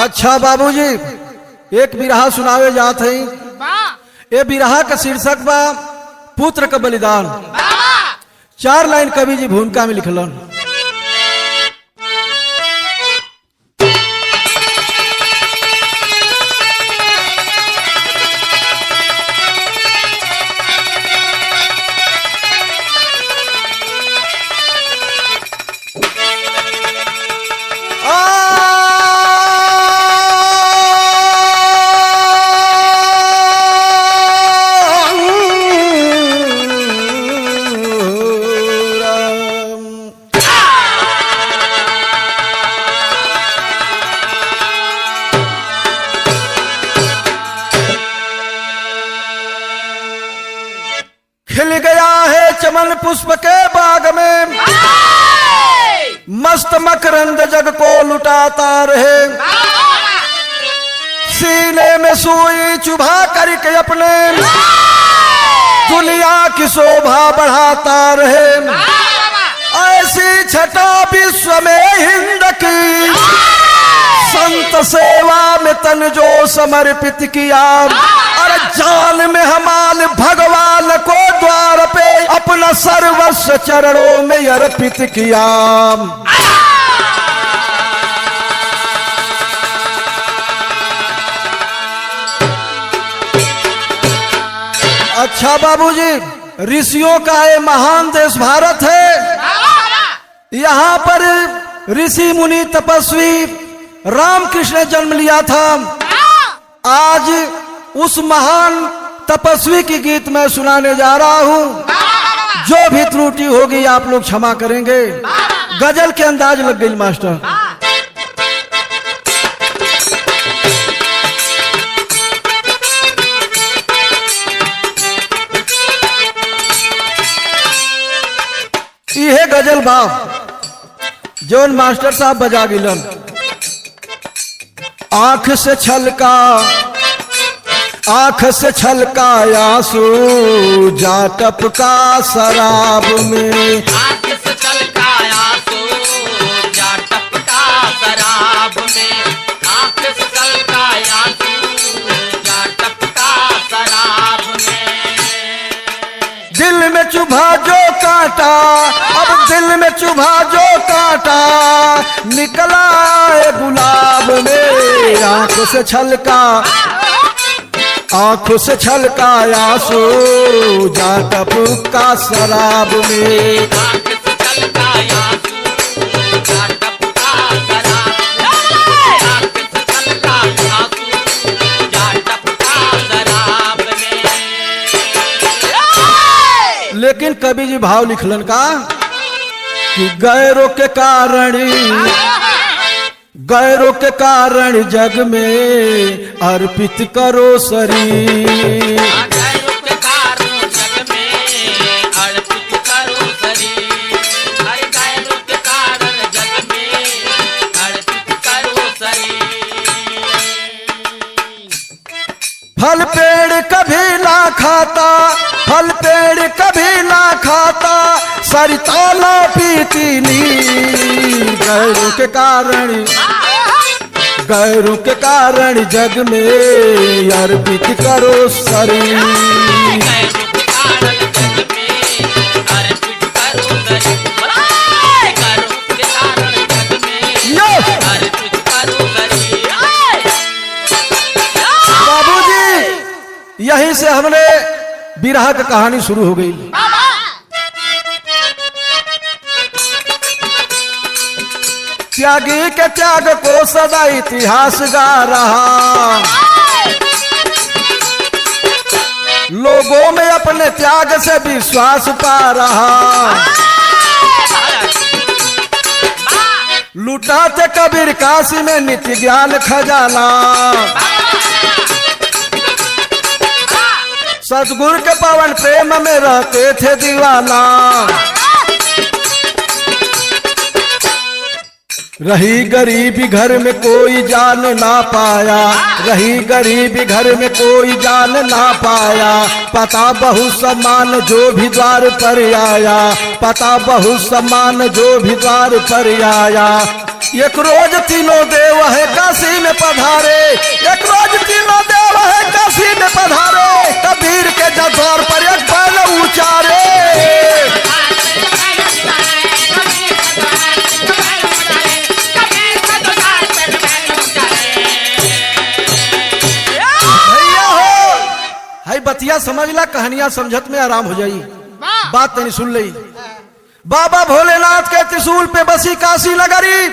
अच्छा बाबूजी, एक बिरहा सुनावे जात है। ये बिरहा का शीर्षक बा पुत्र का बलिदान। 4 लाइन कवि जी भूमिका में लिखलन। खिल गया है चमन पुष्प के बाग में, मस्त मकरंद जग को लुटाता रहे। सीने में सुई चुभा करके अपने दुनिया की शोभा बढ़ाता रहे। ऐसी छटा विश्व में हिंद की, संत सेवा में तन जो समर्पित किया। और जान में हमाल भगवान को द्वार पे अपना सर्वस्व चरणों में अर्पित किया। अच्छा बाबूजी, ऋषियों का ये महान देश भारत है। यहाँ पर ऋषि मुनि तपस्वी रामकृष्ण ने जन्म लिया था। आज उस महान तपस्वी की गीत मैं सुनाने जा रहा हूँ। जो भी त्रुटि होगी आप लोग क्षमा करेंगे। गजल के अंदाज लग गई मास्टर। यह गजल बाप जोन मास्टर साहब बजा गिलन। आंख से छलका, आंख से छलका आंसू जा टपका शराब में। आंख से छलका आंसू जा टपका शराब में। आंख से छलका आंसू जा टपका शराब में। दिल में चुभा जो कांटा, अब दिल में चुभा जो कांटा निकला है गुलाब में। आंखों से छलका, आंखों से छलका आंसू जा टपका शराब में। आंख से छलका आंसू जा टपका शराब में। आंख से छलका आंसू जा टपका शराब में। लेकिन कवि जी भाव लिखलन का कि गैरों के कारण, गैरों के कारण जग में अर्पित करो शरीर। गैरों के कारण जग में अर्पित करो शरीर। हर गैरों के कारण जग में अर्पित करो शरीर। फल पेड़ कभी ना खाता, फल पेड़ कभी ना खाता, सरिता ना पीती नीर। गैरों के कारण, गैरों के कारण जग में अर्पित करो शरीर। गैरों के कारण जग में अर्पित करो शरीर। गैरों के कारण जग में अर्पित करो शरीर। बाबूजी, यहीं से हमने बिरहा की कहानी शुरू हो गई। त्यागी के त्याग को सदा इतिहास गा रहा। लोगों में अपने त्याग से विश्वास पा रहा। लुटाते कबीर काशी में नित्य ज्ञान खजाना। सतगुरु के पावन प्रेम में रहते थे दीवाना। रही गरीबी घर में कोई जान ना पाया, रही गरीबी घर में कोई जान ना पाया। पता बहु सम्मान जो भी द्वार पर आया, पता बहु सम्मान जो भी द्वार पर आया। एक रोज तीनों देव है काशी में पधारे, एक रोज तीनों देव है काशी में पधारे, कबीर के दरबार पर एक बैल उचारे। भैया हो हाई बतिया समझ ला, कहानियां समझत में आराम हो जाई। बात तनी सुन ली। बाबा भोलेनाथ के त्रिशूल पे बसी काशी नगरी।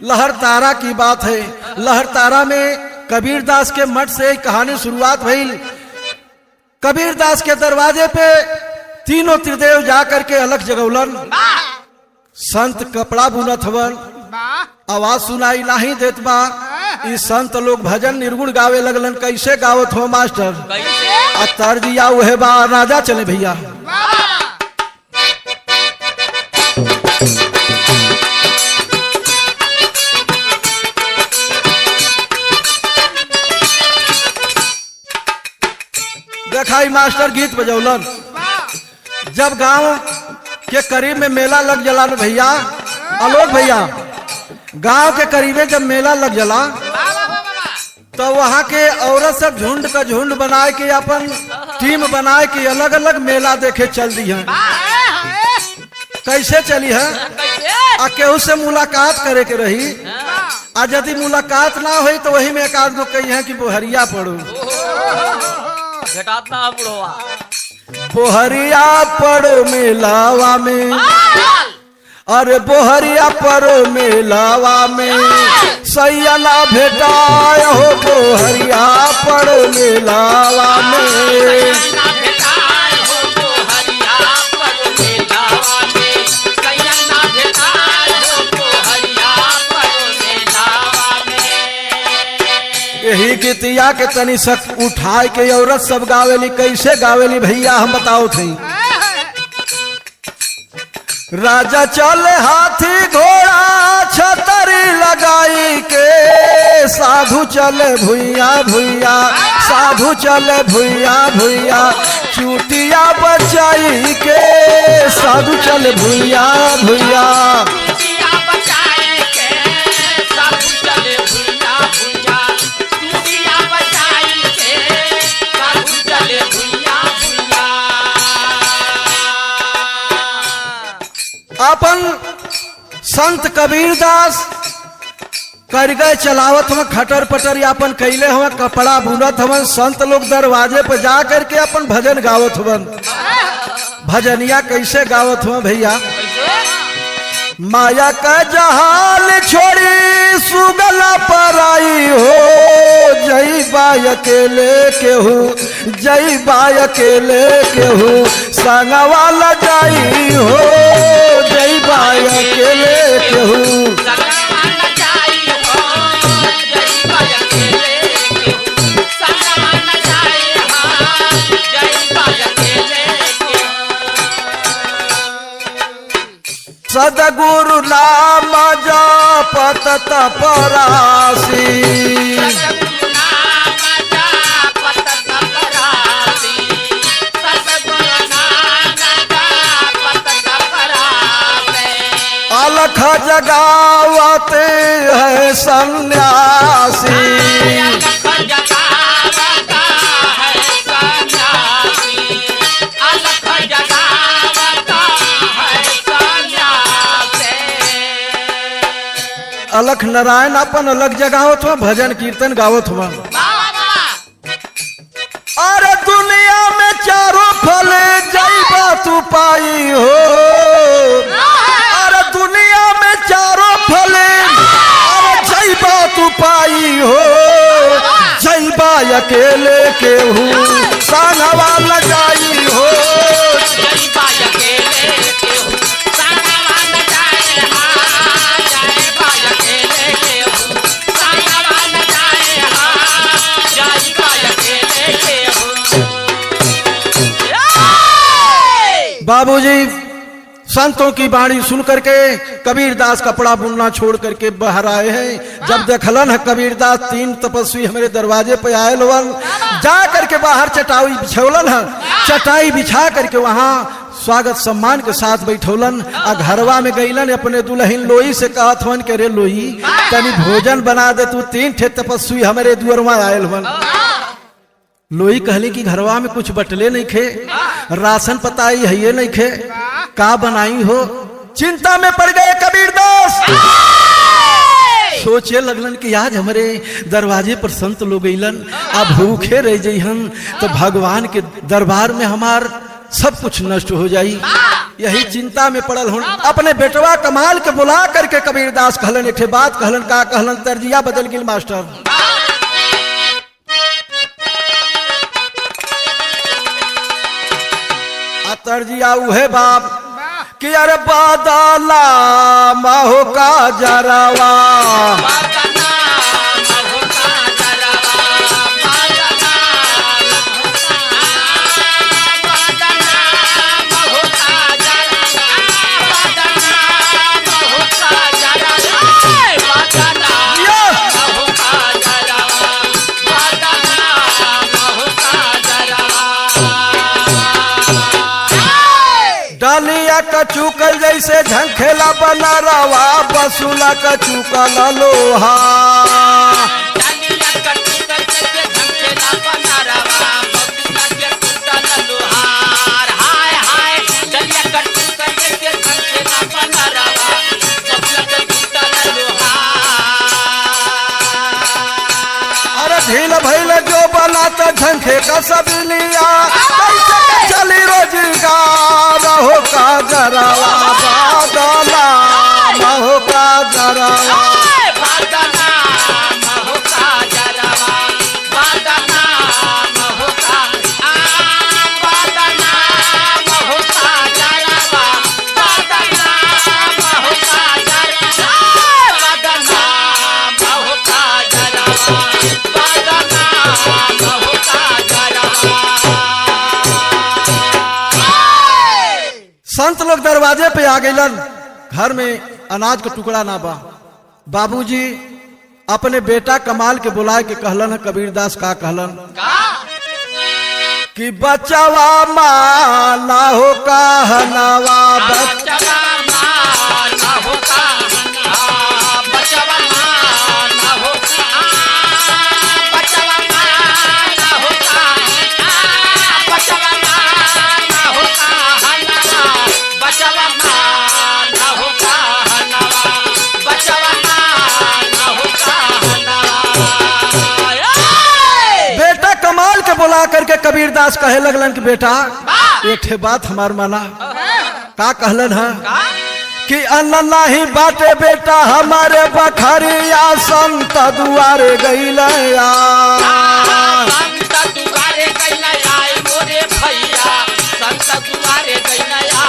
लहरतारा की बात है। लहरतारा में कबीरदास के मठ से कहानी शुरुआत भई। कबीरदास के दरवाजे पे तीनों त्रिदेव जाकर के अलग जगौलन। संत कपड़ा बुनत हवन, आवाज सुनाई नहीं देत बा। ई संत लोग भजन निर्गुण गावे लगलन। कैसे गावत हो मास्टर? कैसे? तर्जिया उहे बा राजा चले भैया। देखाई मास्टर गीत बजौलन। जब गांव के करीब में मेला लग जला न भैया, आलोक भैया, गांव के करीब में जब मेला लग जला तो वहां के औरत सब झुंड का झुंड बनाए के अपन टीम बनाए के अलग अलग मेला देखे चल दी है। कैसे चली है? आ केहू से मुलाकात करे के रही। आ यदि मुलाकात ना हुई तो वही में एक आध गो कही है कि बोहरिया पढ़ू। घटाता बुढ़वा बोहरिया पढ़ो मेलावा में, अरे बोहरिया पढ़ो मेलावा में, सैया ना भेटाय हो बोहरिया पढ़ो मेलावा में। यही गीतिया के तनी सक उठाए के औरत सब गावेली। कैसे गावेली भैया हम बताओ थे। राजा चले हाथी घोड़ा छतरी लगाई के, साधु चले भुइया भुइया, साधु चले भुइया भुइया, चूटिया बचाई के, साधु चले भुइया भुइया। अपन संत कबीरदास कर गए चलावत हम खटर पटर यापन कैले हम कपड़ा बुनत हवन। संत लोग दरवाजे पर जा करके अपन भजन गावत हवन। भजनिया कैसे गावत हुआ भैया? माया का जहाल छोड़ी सुगला पर आई हो, जई बाय अकेले केहू, जई बाय अकेले केहू, संगवाला जाई हो, जई बाय अकेले केहू। सदगुरु नाम जपत तपरासी, अलख जगावते है सन्यासी। अलख नारायण अपन अलग जगावत हुआ, भजन कीर्तन गावत हुआ। अरे दुनिया में चारों फल जैबा तू पाई हो, अरे दुनिया में चारों फल जैबा तू पाई हो, जैबा अकेले केहू संगवा न जाई हो। बाबूजी संतों की बाणी सुन करके कबीरदास कपड़ा बुनना छोड़ करके बाहर आए हैं। जब देखलन है कबीरदास तीन तपस्वी हमारे दरवाजे पे आए लोगन, जा करके बाहर चटाई बिछौलन है। चटाई बिछा करके वहां स्वागत सम्मान के साथ बैठौलन आ घरवा में गईलन अपने दुल्हन लोई से कहत हवन के रे लोई तनी भोजन बना दे तू 3 ठे तपस्वी हमारे दुअरवा आयल हवन। लोई कहली कि घरवा में कुछ बटले नहीं खे, राशन पताई है नहीं खे, का बनाई हो। चिंता में पड़ गए कबीरदास, सोचे लगलन कि आज हमारे दरवाजे पर संत लोग अइलन, अब भूखे रह जइहन तो भगवान के दरबार में हमार सब कुछ नष्ट हो जाई। यही चिंता में पड़ल हूं। अपने बेटवा कमाल के बुला करके कबीरदास कहलन एक बात कहलन, का कहलन, तर्जिया बदल गिल मास्टर। तर्जिया उहे बाप कि अरे बादला महो का जरावा, डालिया कचूकल जैसे झंखेला बना रवा, बसुला कचूकल लोहा, अरे ढील भैल जो बना तो झंखे का सब लिया, कैसे चली रोजगार हो का जरावा, बादला महो का जरावा। संत लोग दरवाजे पे आ गइलन, घर में अनाज का टुकड़ा ना बा। बाबूजी अपने बेटा कमाल के बुलाए के कहलन, कबीरदास का कहलन कि बचवा माना हो कहनवा, बचवा माना हो कहनवा, बचवा माना हो, बचवा माना हो, बचवा माना हो, बचवा माना हो कहनवा, बचवा माना हो कहनवा। बेटा कमाल के बुला करके कबीरदास कहे लगलन कि बेटा एक ठे बात हमार माना। का कहलन है कि अन्न नहीं बाटे बेटा हमारे बखरिया, संत दुआरे गइलया, संत दुआरे गइलया मोरे भैया, संत दुआरे गइलया,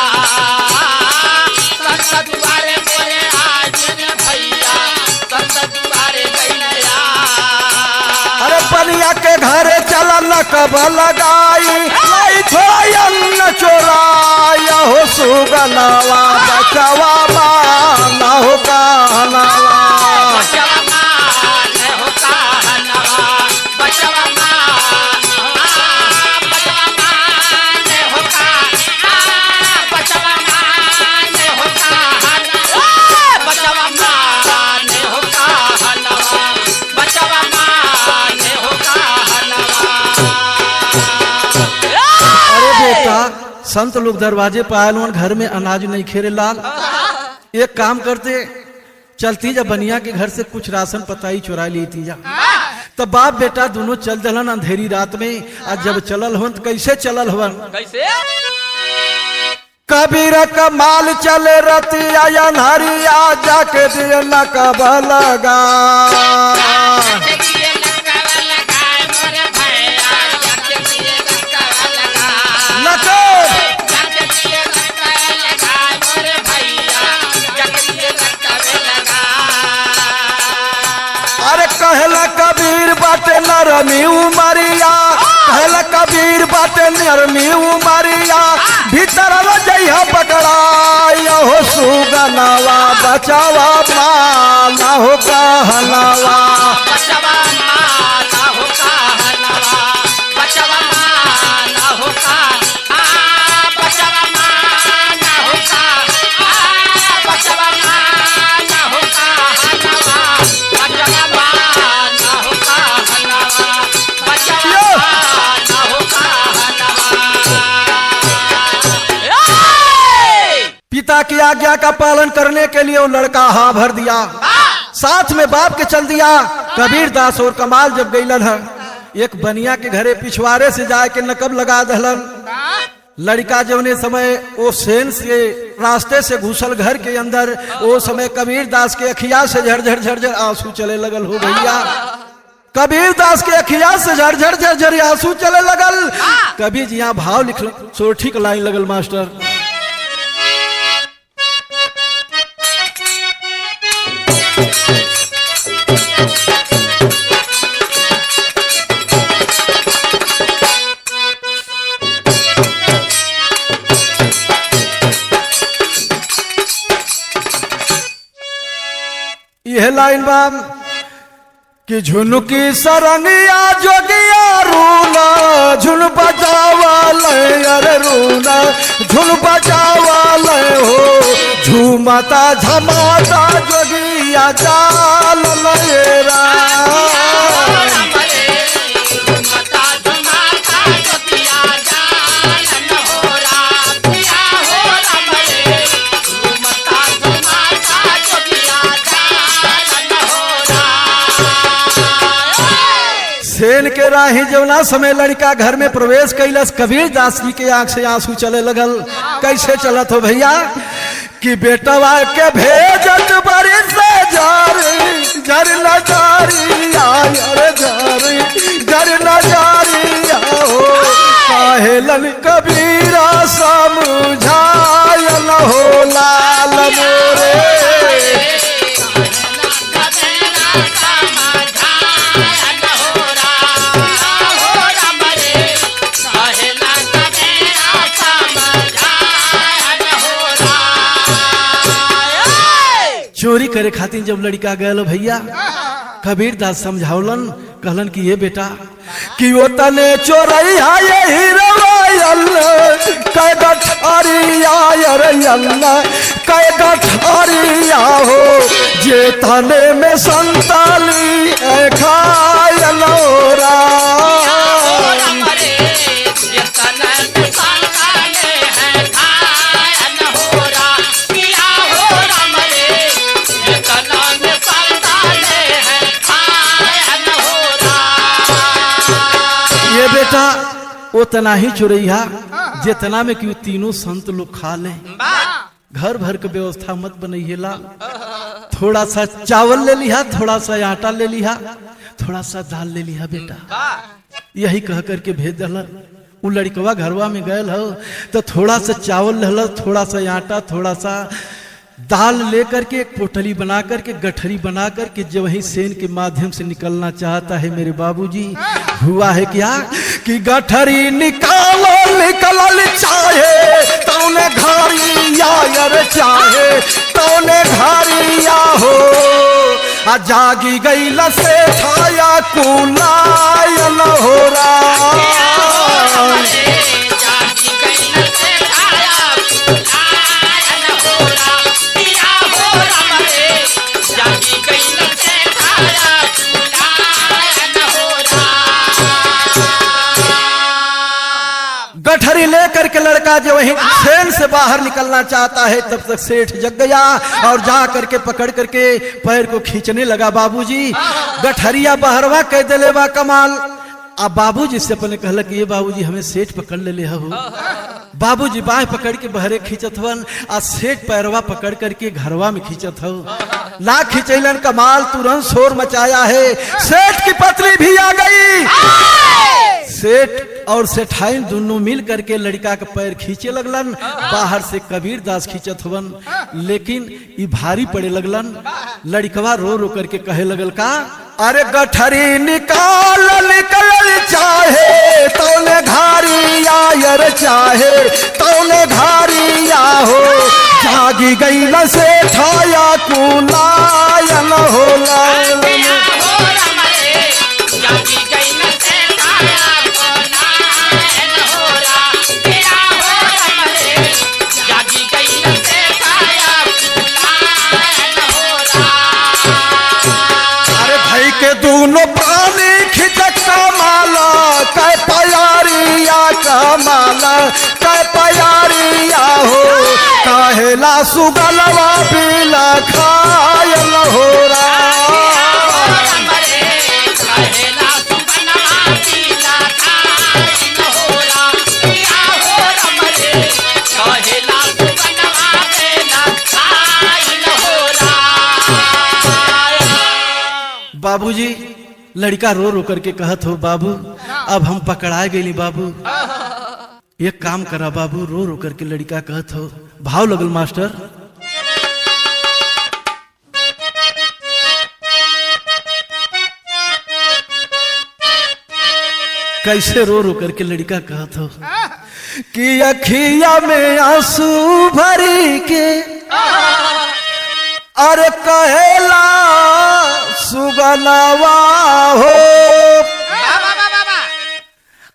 संत दुआरे मोरे आज रे भैया, संत दुआरे गइलया। अरे पनिया के घरे चला नकब लगाई, लाई थोड़ा अन्न चोराया हो सुगनवा, बचवा माना हो कहनवा, बचवा माना हो कहनवा, बचवा माना, बचवा माना हो कहनवा, बचवा माना हो कहनवा, बचवा माना हो कहनवा, बचवा माना हो कहनवा। अरे बेटा संत लोग दरवाजे पर आयल, घर में अनाज नहीं खेरे लाल, एक काम करते चलती जा बनिया के घर से कुछ राशन पताई चुरा लेती जा। तब बाप बेटा दोनों चल दलन अंधेरी रात में। आज जब चलल हवन तो कैसे चलल हवन, कैसे कबीर कमाल चले रतिया अन्हरिया, जाके दिए नकब लगा, अरे कहला कबीर बाटे नरमी उमरिया, कहला कबीर बाटे नरमी उमरिया, भीतर जइहा पकड़ाया हो सुगनवा, बचवा माना हो कहनवा, बचवा माना हो कहनवा, बचवा माना हो कहनवा, बचवा माना आज्ञा का पालन करने के लिए वो लड़का हाँ भर दिया, साथ में बाप के चल दिया। कबीर दास और कमाल जब गईलन है, एक बनिया के घरे पिछवाड़े से जाए के नकब लगा दहलन। लड़का जवने समय वो सेन से रास्ते से घुसल घर के अंदर, वो समय कबीर दास के अखिया से झरझर झरझर आंसू चले लगल हो भैया। कबीर दास के अखिया से झरझर झरझर आंसू चले लगल। कबीर जी यहाँ भाव लिख सोठी का लाइन लगल मास्टर। यह लाइन बाम कि झुनकी सरंगिया जोगिया रूना, झुन बजावाल अरे रूना, झुन बजावाल हो, झूमता झमाता जोगिया जाल लेरा। सेन के राही जवना समय लड़का घर में प्रवेश कैलस, कबीर दास जी के आंख से आंसू चले लगल। कैसे चलत हो भैया कि बेटवा के भेजत बड़ी से जारी, जर नजारी आयर जारी, जर नजारी आओ, काहेलन कबीरा समझायल हो लाल मोरे। चोरी करे खातिर जब लड़का गयल भैया, कबीर दास समझावलन, कहलन कि ये बेटा कि वो तने चोरैया यही रवायल, कै गठरिया अरयल्ला, कै गठरिया हो, जे तने में संताली खायल रा। बेटा वो तना ही चुरैया जितना में कि तीनों संत लोग खा ले, घर भर के व्यवस्था मत बनैला। थोड़ा सा चावल ले लिया, थोड़ा सा आटा ले लिया, थोड़ा सा दाल ले लिया बेटा, यही कह करके भेज दल। वो लड़कवा घरवा में गयल हो तो थोड़ा सा चावल ले, थोड़ा सा आटा, थोड़ा सा दाल लेकर के एक पोटली बना करके गठरी बना करके जब वही सेन के माध्यम से निकलना चाहता है मेरे बाबूजी, हुआ है क्या कि गठरी निकालो निकलल चाहे तौने घारिया यार चाहे तौने घारिया हो, आ जागी गई लसे छाया कुलायल हो रहा। गठरी लेकर के लड़का जो वहीं सेन से बाहर निकलना चाहता है तब तक सेठ जग गया और जा करके पकड़ करके पैर को खींचने लगा। बाबूजी गठरिया बहरवा कह दिले बा कमाल। अब बाबूजी से अपने कहला कि ये बाबूजी हमें सेठ पकड़ ले हो। बाबूजी बाह पकड़ के बहरे खींचत हवन आ सेठ पैरवा पकड़ करके घरवा में खींचत हो। ला खींचलन कमाल तुरंत शोर मचाया है, सेठ की पत्नी भी आ गई। सेठ और सेठाइन दोनों मिल करके लड़का का पैर खींचे लगलन। बाहर से कबीर दास खींचत हवन, लेकिन ये भारी पड़े लगलन। लड़कवा रो रो करके कहे लगल का अरे गठरी निकाल निकल चाहे तौने घारिया यार चाहे तौने घारिया हो, जागी गई न से ठाया कुलायल हो लाल। दोनों प्राणी खिचक का माला कै प्यारिया का माला कै प्यारिया हो, काहे कहेला सुगलवा बिला खायल हो बाबूजी लड़का रो रो करके कहत हो बाबू अब हम पकड़ा गए बाबू एक काम करा बाबू। रो रो करके लड़का कहत हो, भाव लगल मास्टर। कैसे रो रो करके लड़का कहत हो कि अखिया में आंसू भरी के अरे कहेला सुगलवा हो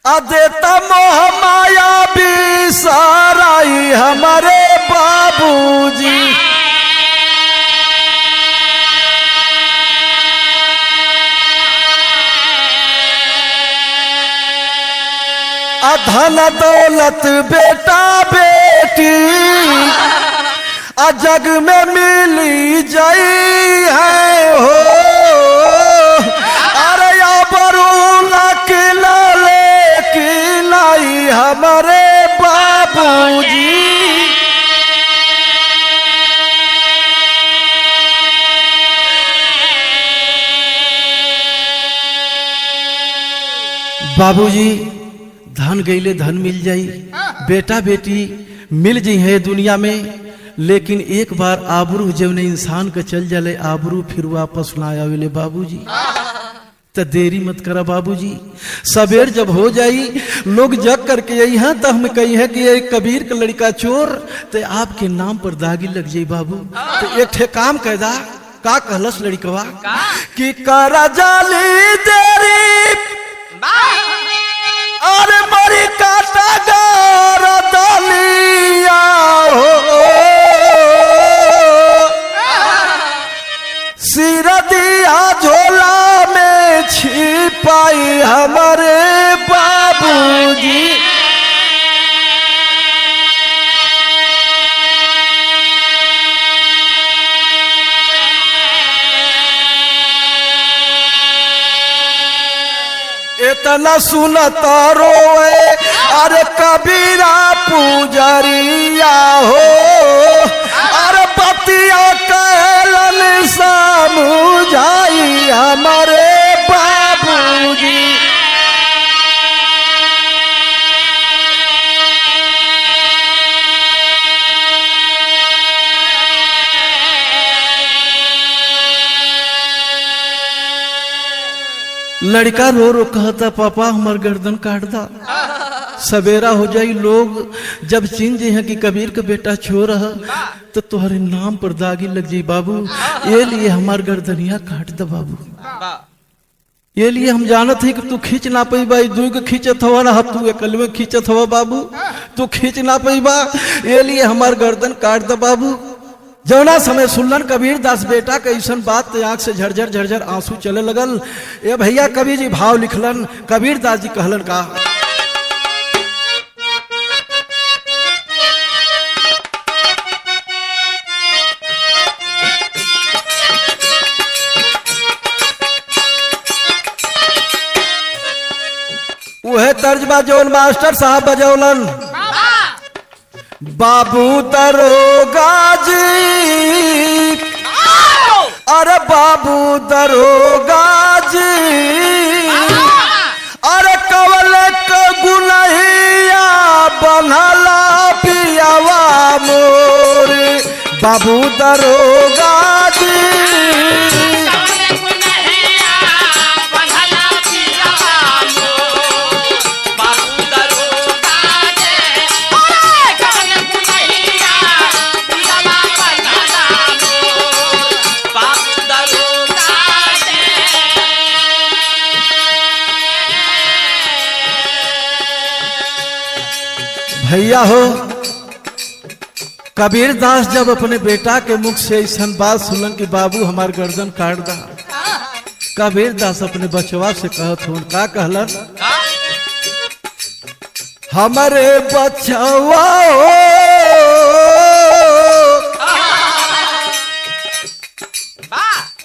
अदेता मोह माया बिसाराई हमारे बाबूजी। धन दौलत बेटा बेटी जग में मिली जाई है हो अरे बरूला किला ले किलाई हमारे बाबूजी। बाबूजी धन गईले धन मिल जाई, बेटा बेटी मिल जी है दुनिया में, लेकिन एक बार आबरू जब इंसान का चल जाले आबरू फिर वापस ना आवेले बाबूजी। तो देरी मत करा बाबूजी, सवेर जब हो जाई लोग जग करके यही हैं तो हम कही है कि ये कबीर का लड़का चोर तो आपके नाम पर दागी लग जाई बाबू। तो एक ठे काम कैदा का कहलस लड़कवा कि करा जाली देरी अरे मरी काटा गार दलिया हो सिर दिया झोला में छिपाई हमारे बाबूजी। इतना सुनता रोए अरे कबीरा पुजरिया हो अरे पतिया कहलन समझाई हमारे बाबूजी। लड़का रो रो कहता पापा हमार गर्दन काट दा, सवेरा हो जाई लोग जब चिन जे हैं कि कबीर का बेटा चोर है तो तुम्हारे नाम पर दागी लग जाई बाबू, ये लिए हमार गर्दनिया काट दा बाबू। ये लिए हम जानत है कि तू खींच ना पाई बा, दू के खींचत हवा ना तू एकल में खींचत हवा बाबू, तू खींच ना पाई बा, ये लिए हमार गर्दन काट दा बाबू। जौना समय सुनलन कबीर दास बेटा के ऐसन बात आंख से झरझर झरझर आंसू चले लगल। ए भैया कबीर जी भाव लिखलन, कबीर दास जी कहलन का वह तर्जबा जौन मास्टर साहब बजौलन बाबू दरोगा जी अरे बाबू दरोगा जी अरे कवल का गुनहिया बनला पियावा मोर बाबू दरोगा जी। भैया हो कबीर दास जब अपने बेटा के मुख से ऐसा बात सुनन कि बाबू हमार गर्दन काट दा, कबीर दास अपने बचवा से कहत हो का कहलन हमारे बचवा हो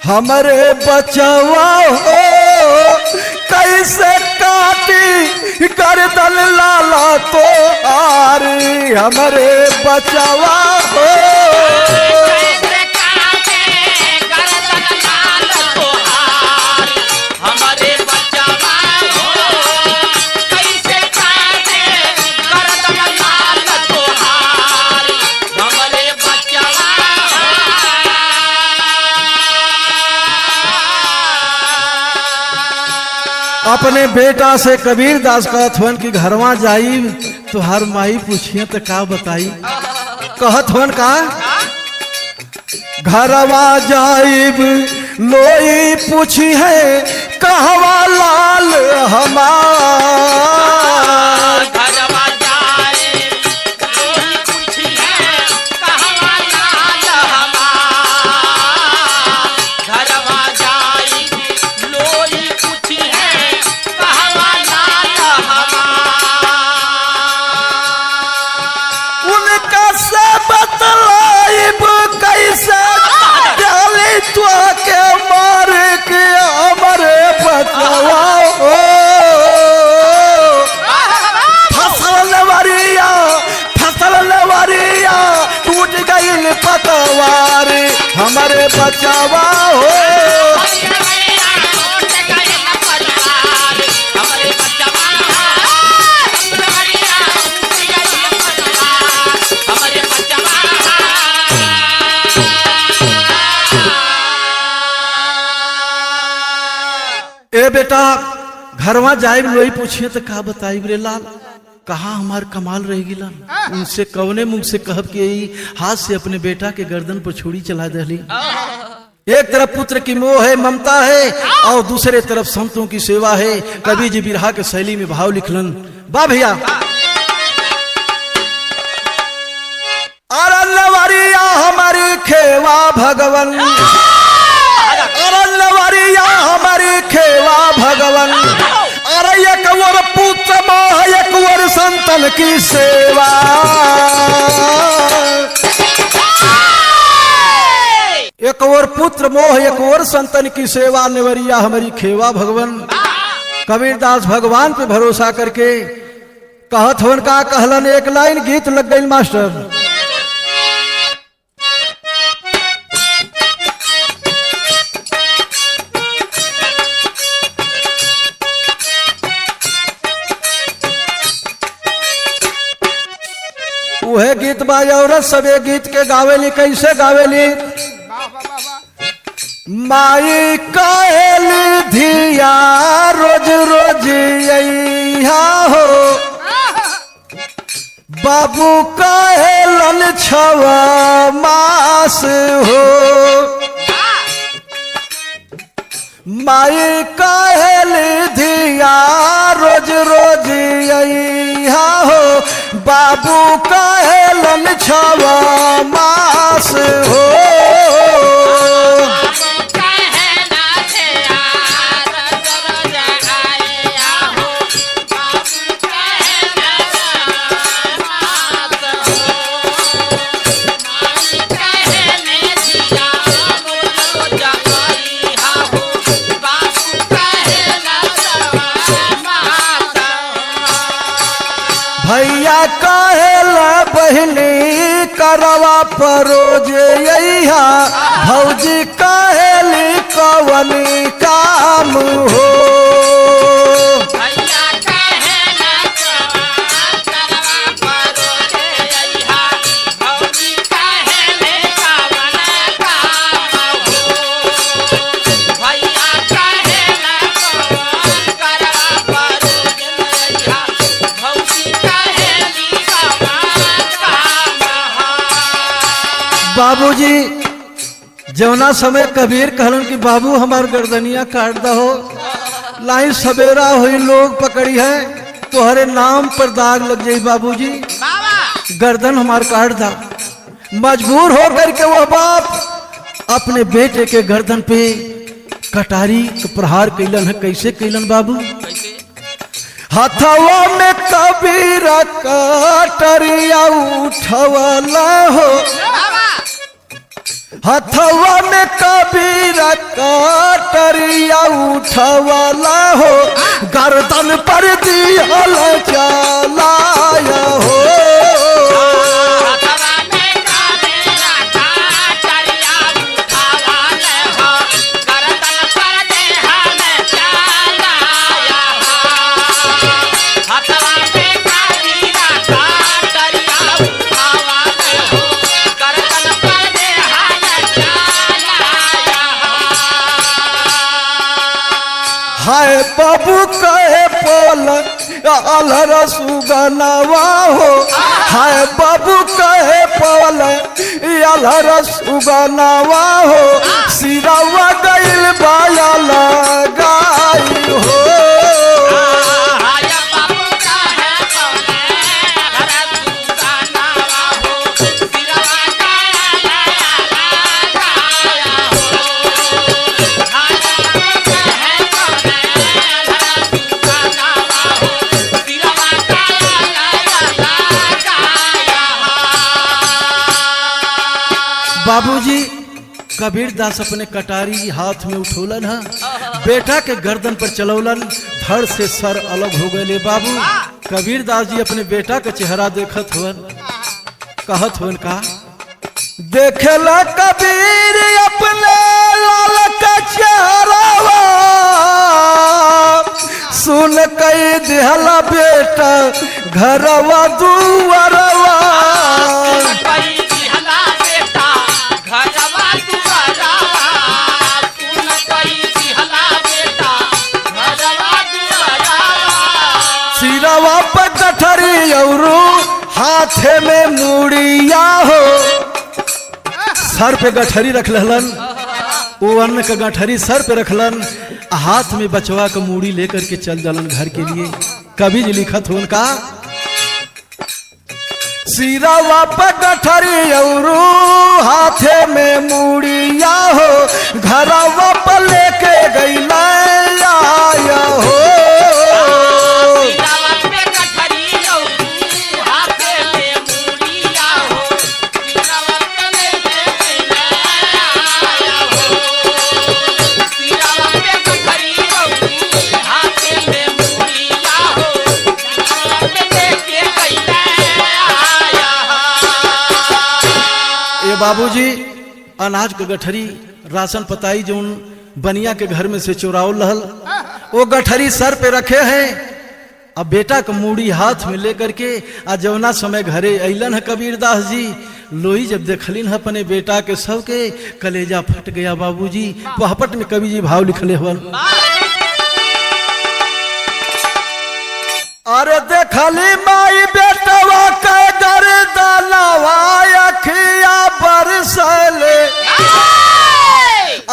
हमरे बचवा हो कैसे काटी गर्दन लाला तो आरी हमरे बचवा हो कैसे काटे गर्दन लाल तोहार हमारे बचवा हो कैसे काटे गर्दन लाल तोहार हमारे बचवा अपने बेटा से कबीर दास कहत हवन कि घरवा जाई तो हर माई पूछिए तो का बताई कहत हवन का घरवा जाइब लोई पूछी है कहवा लाल हमार घरवा जाए लोही पूछिए कहवा लाल हमार घरवा जाई लोही पूछिए कहवा लाल हमार उनका से बतलाइब कैसे डाली तो के मार के हमरे बचवा हो फसल नवरिया टूट गईल पतवार हमरे बचवा हो हमारे बचवा हमारे बचवा ए बेटा घरवा जाइब लोई पूछिए तो का बताई रे लाल कहाँ हमार कमाल रहेगी लाल उनसे कवने मुंह से कहब कि यही हाथ से अपने बेटा के गर्दन पर छुरी चला दली एक तरफ पुत्र की मोह है ममता है और दूसरे तरफ संतों की सेवा है कवि जी बिरहा के शैली में भाव लिखलन वाह भैया अरण्यवरिया हमारी खेवा भगवन अरण्यवरिया हमारी खेवा भगवन अरे एक और पुत्र मोह एक और संतन की सेवा एक और पुत्र मोह एक और संतन की सेवा नेवरिया हमारी खेवा भगवन कबीरदास भगवान पे भरोसा करके कहत होन का कहलन एक लाइन गीत लग गई मास्टर वह गीत बाई औरत सबे गीत के गावेली कैसे गावेली माई कायल धिया रोज रोज यहा हो बाबू कायलन छवा मास हो माई कायल धिया रोज रोज यहा हो बाबू कायलन छवा मास हो भैया कहेला बहनी करवा परोज यहा भौजी कहेली कवनी काम हो भैया कहेला करवा परोज यहा भौजी कहेले कवन काम हो भैया कहेला करवा परोज यहा भौजी कहेली कवन काम हो बाबूजी जौना समय कबीर कहलन कि बाबू हमार गर्दनिया काट दहो लाई सवेरा हुई लोग पकड़ी है तोहरे नाम पर दाग लग जाई बाबूजी बाबा गर्दन हमार काट दा मजबूर होकर के वो बाप अपने बेटे के गर्दन पे कटारी के प्रहार कैलन है कैसे कैलन बाबू कैसे हथवा में कबीर कटरिया उठवला हो बाबा हथवा में कबीर कटरिया उठवाला हो, गर्दन पर दिहल चलाया हो। हथवा में काबीरा काटरिया उठावाले हो, गर्दन पर दिहल चलाया हो। हथवा में काबीरा काटरिया उठावाले हो, गर्दन पर दिहल चलाया हो। हाय बाबू कहे पोल अलर सुगनवा हो, हाय बाबू कहे पोल अलर सुगनवा हो, सिरवा गइल बाया लगाई हो। हाय बाबू का है बोले घर सुगाना हो, सिरवा का लगाया हो। हाय बाबू का है बोले घर सुगाना हो, सिरवा का लगाया हो। बाबूजी कबीर दास अपने कटारी हाथ में उठोलन है, बेटा के गर्दन पर चलौलन, धड़ से सर अलग हो गए। बाबू कबीर दास जी अपने बेटा का चेहरा देखत हुवन, कहत हुवन का देखेला कबीर अपने लाल का चेहरा, सुन कई दिहला बेटा घरवा दुआरवा। कई दिहला बेटा घरवा दुआरवा, सुन कई दिहला बेटा घरवा दुआरवा। सिरवा पर गठरी और हाथे में मुड़िया हो, सर पे गठरी रख लहलन, वो अन्न का गठरी सर पे रखलन, हाथ में बचवा का मूड़ी लेकर के चल दलन घर के लिए। कभी जी लिखत हो उनका सिरवा पर गठरी और हाथे में मुड़िया हो, घरवा पर लेके गइला आया हो। सिरवा पे गठरी और हाथे में मुड़िया हो, सिरवा पे लेके गइला हो। सिरवा पे गठरी और हाथे में मुड़िया हो, सिरवा पे लेके गइला हो। ये बाबूजी अनाज के गठरी राशन पताई जो बनिया के घर में से चुराव लहल, वो गठरी सर पे रखे हैं। अब बेटा का मूड़ी हाथ में लेकर के आ जवना समय घरे अलन है कबीर दास जी, लोही जब देखलिन है अपने बेटा के सबके कलेजा फट गया। बाबूजी पहपट में कवि जी भाव लिखले हवन, अरे देखली माई बेटवा के गर्दनवा अखिया बरसले,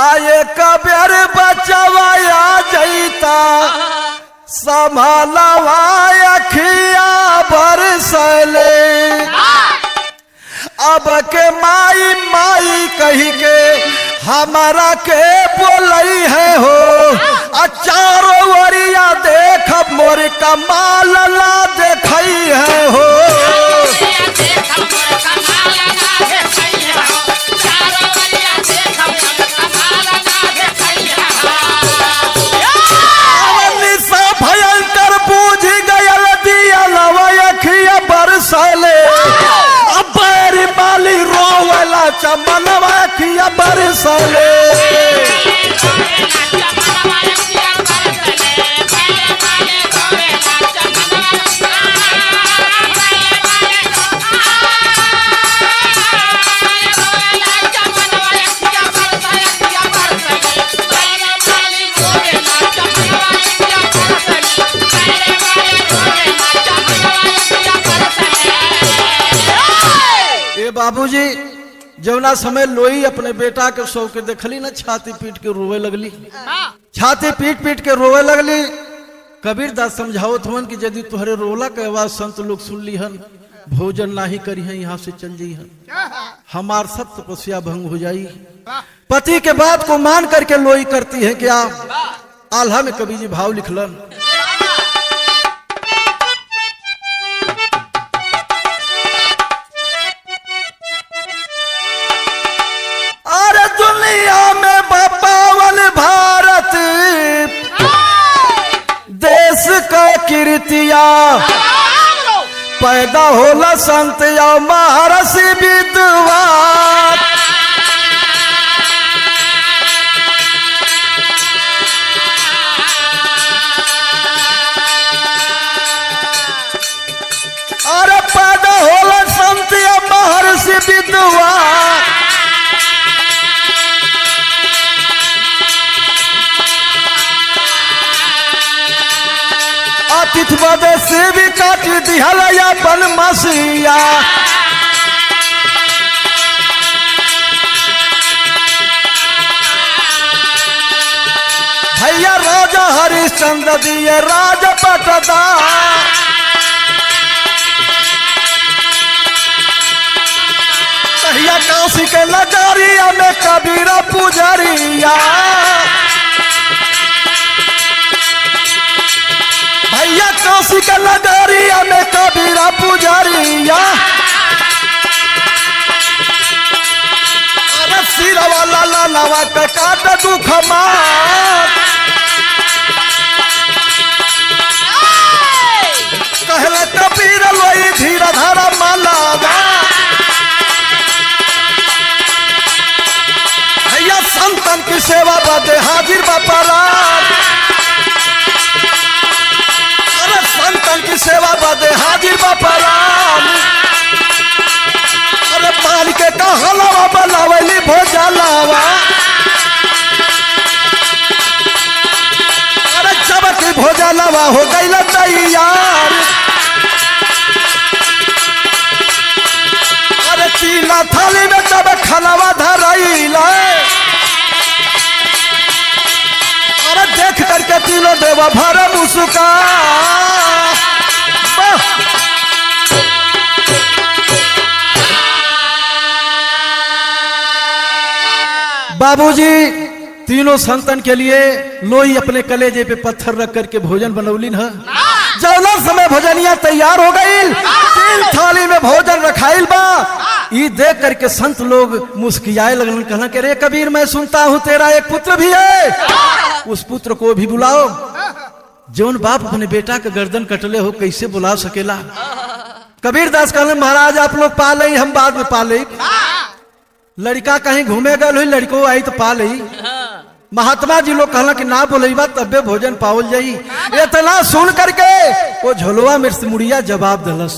आये कबीर बचवा आ जईता संभालवा अखिया बरसले। अब के माई माई कही के हमारा के बोलई है हो, चारों वरिया देख मोर कमाल ला देखई है हो। निशा भयंकर बूझ गयल दिया लवखिया बरसले, अब बैरी माली रोवला चमनवा खिया बरसले। बाबूजी जवना समय लोई अपने बेटा के सौ के देखली ना, छाती पीट के रोवे लगली, छाती पीट पीट के रोवे लगली। कबीर दास समझावत हवन कि यदि तुहरे रोला के आवाज संत लोग सुन ली हन, भोजन नाही करी है, यहाँ से चल जी हन, हमार सब तपस्या भंग हो जाई। पति के बात को मान करके लोई करती है क्या। आल्हा में कबीर जी भाव लिखलन, रीतिया पैदा होला संत या महर्षि विद्वान। अरे पैदा होला संत या महर्षि विद्वान। अतिथि बदे से भी काट दिहल या बन मसिया। भैया राजा हरिश्चंद्र दिए राज पटदार। भैया काशी के नगरिया में कबीरा पुजरिया। भैया काशी के नगरिया में कबीरा पुजरिया। अरे सिरा वाला लालावा के काट दुख मार। कहले कबीर लोई धीरा धारा मालावा। भैया संतन की सेवा बदे हाजिर बापरार। अरे संतन की सेवा बदे हाजिर बापरार। अरे पाल के कहलावा बनावली भोजलावा। अरे जब की भोजलावा हो गई तैयार। अरे तीला थाली में जब खानावा धराइला। अरे देख करके तीनों देवा भर मुस्का। बाबूजी तीनों संतन के लिए लोई अपने कलेजे पे पत्थर रख करके भोजन बनौलिन है। जौना समय भोजनिया तैयार हो गई। तीन थाली में भोजन रखाइल बा। ये देख करके संत लोग मुस्कियाए लगन। कहना कि रे कबीर मैं सुनता हूँ तेरा एक पुत्र भी है। उस पुत्र को भी बुलाओ। जौन बाप अपने बेटा का गर्दन कटले हो कैसे बुला सकेला। कबीर दास कहले महाराज आप लोग पा ले हम बाद में पा ले। लड़का कहीं घूमे गल हुई लड़को आई तो पा ली। महात्मा जी लोग कहला कि ना बोलेबा तबे भोजन पावल जाई। इतना सुन करके वो झोलवा में से मुड़िया जवाब दलस।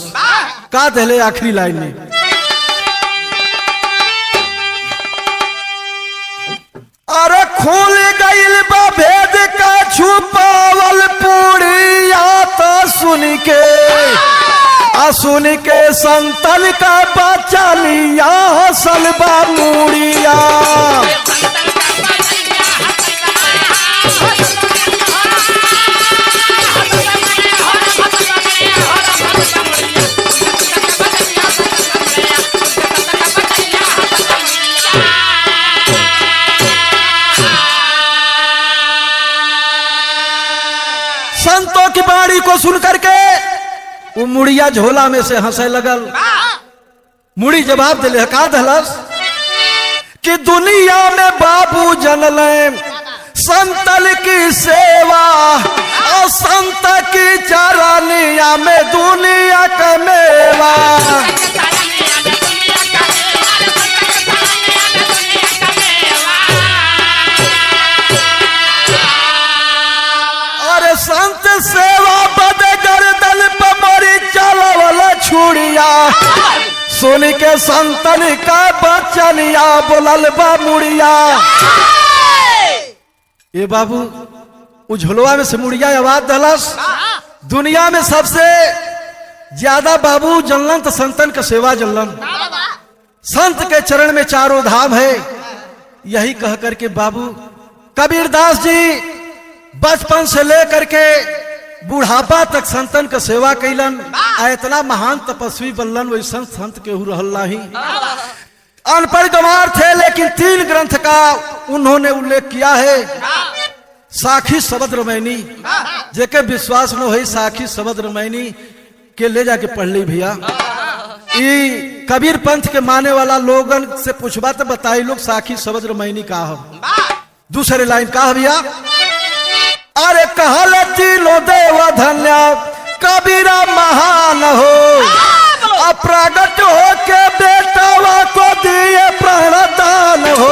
का दले आखिरी लाइन में अरे खुल गईल बा भेद का छुपावल पुड़िया तो सुन के संतन का बचा लिया सलबा मुड़िया। संतों की बाणी को सुन करके वो मुड़िया झोला में से हंसे लगल। मुड़ी जवाब दिले का दलस कि दुनिया में बाबू जनले संतल की सेवा और संत की चरनिया में दुनिया का मेवा। अरे संत सेवा बदे गर्दन पर मरी चलवला छुड़िया। सुन के संतन का बचनिया बोलल बा मुड़िया। ये बाबू उझलवा में से मुड़िया आवाज दलस। दुनिया में सबसे ज्यादा बाबू जनलन तो संतन का सेवा जनलन। संत के चरण में चारों धाम है। यही कह करके बाबू कबीरदास जी बचपन से लेकर के बुढ़ापा तक संतन का सेवा कैलन। इतना महान तपस्वी बनलन वैसा संत केहू रहल नहीं। अनपढ़ गंवार थे लेकिन 3 ग्रंथ का उन्होंने उल्लेख किया है। साखी शब्द रामायणी जेके विश्वास न हो साखी शब्द रामायणी के ले जाके पढ़ ली भैया। कबीर पंथ के माने वाला लोगन से पूछबा तो बताई लोग साखी शब्द रामायणी का हो। दूसरे लाइन का भैया अरे कहल तीनों देव धन्य कबीरा महान हो, अप्रगट हो के बेटावा को दिए प्राणदान हो।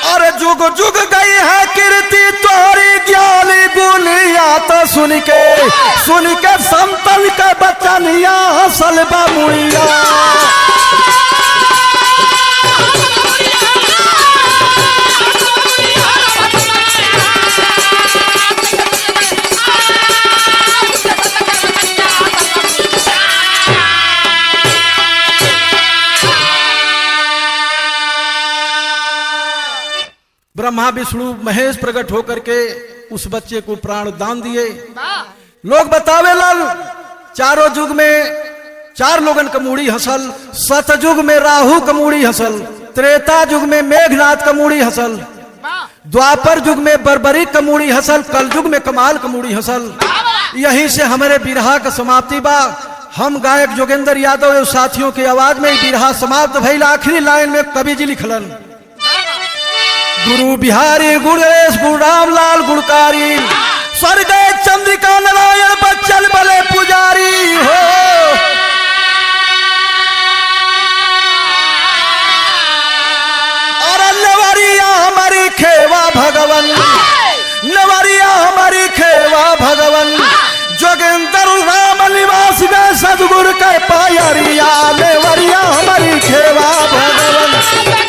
और जुग जुग गई है कीर्ति तोरी ज्ञानी गुनिया तो सुन के समतल के बचनिया हसल बमुड़िया। ब्रह्मा विष्णु महेश प्रकट होकर के उस बच्चे को प्राण दान दिए। लोग बतावे लाल चारों युग में 4 लोगन का मूड़ी हसल, सतयुग में राहु का मूड़ी हसल, त्रेता युग में मेघनाथ का मूड़ी हसल, द्वापर युग में बर्बरी का मूड़ी हसल, कल युग में कमाल का मूड़ी हसल। यहीं से हमारे बिरहा का समाप्ति बा। हम गायक जोगेंद्र यादव और साथियों की आवाज में बिरहा समाप्त भइल। आखिरी लाइन में कवि जी लिखलन, गुरु बिहारी गुणेश गुरुराम लाल गुणकारी, स्वर्ग चंद्रिका नारायण बच्चन बले पुजारी हो। और नवरिया हमारी खेवा भगवन, नवरिया हमारी खेवा भगवन, जोगेंद्र राम निवास में सदगुरु के पायरिया, नवरिया हमारी खेवा भगवन।